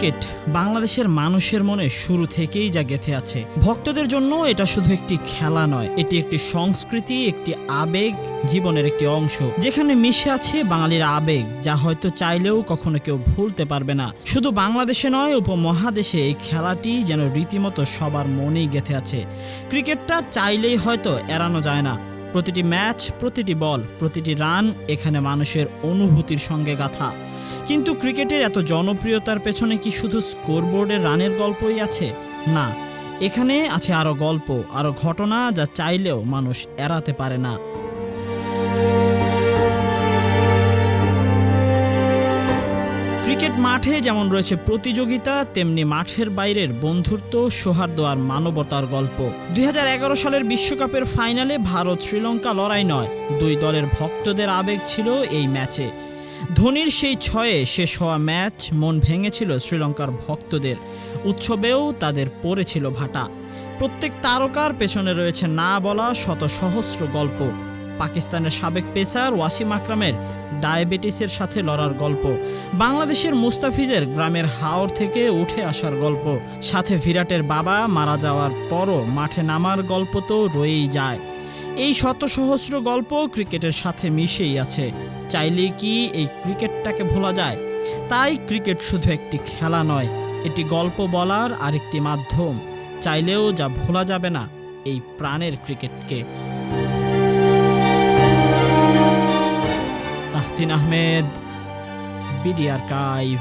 Cricket বাংলাদেশের মানুষের মনে শুরু থেকেই যা গেঁথে আছে। ভক্তদের জন্য এটা শুধু একটি খেলা নয়, এটি একটি সংস্কৃতি, একটি আবেগ, জীবনের একটি অংশ যেখানে মিশে আছে বাঙালির আবেগ, যা হয়তো চাইলেও কখনো কেউ ভুলতে পারবে না। শুধু বাংলাদেশে নয়, উপমহাদেশে এই খেলাটি যেন রীতিমতো সবার মনেই গেঁথে আছে। ক্রিকেটটা চাইলেই হয়তো এড়ানো যায় না। প্রতিটি ম্যাচ, প্রতিটি বল, প্রতিটি রান এখানে মানুষের অনুভূতির সঙ্গে গাঁথা। কিন্তু ক্রিকেটের এত জনপ্রিয়তার পেছনে কি শুধু স্কোরবোর্ডের রানের গল্পই আছে? না, এখানে আছে আরও গল্প, আরও ঘটনা যা চাইলেও মানুষ এড়াতে পারে না। ক্রিকেট মাঠে যেমন রয়েছে প্রতিযোগিতা, তেমনি মাঠের বাইরের বন্ধুত্ব, সৌহার্দ্য আর মানবতার গল্প। 2011 সালের বিশ্বকাপের ফাইনালে ভারত শ্রীলঙ্কা লড়াই নয়, দুই দলের ভক্তদের আবেগ ছিল এই ম্যাচে। ধোনির সেই ছয়ে শেষ হওয়া ম্যাচ মন ভেঙেছিল শ্রীলঙ্কার ভক্তদের। উৎসবেও তাদের পড়েছিল ভাটা। প্রত্যেক তারকার পেছনে রয়েছে না বলা শত সহস্র গল্প। পাকিস্তানের সাবেক পেসার ওয়াসিম আকরামের ডায়াবেটিসের সাথে লড়ার গল্প, বাংলাদেশের মুস্তাফিজের গ্রামের হাওর থেকে উঠে আসার গল্প, সাথে বিরাটের বাবা মারা যাওয়ার পরও মাঠে নামার গল্প তো রয়েই যায়। এই শত সহস্র গল্প ক্রিকেটের সাথে মিশেই আছে। চাইলে কি এই ক্রিকেটটাকে ভোলা যায়? তাই ক্রিকেট শুধু একটি খেলা নয়, এটি গল্প বলার আরেকটি মাধ্যম। চাইলেও যা ভোলা যাবে না এই প্রাণের ক্রিকেটকে। Tahsin Ahmed, BD archive.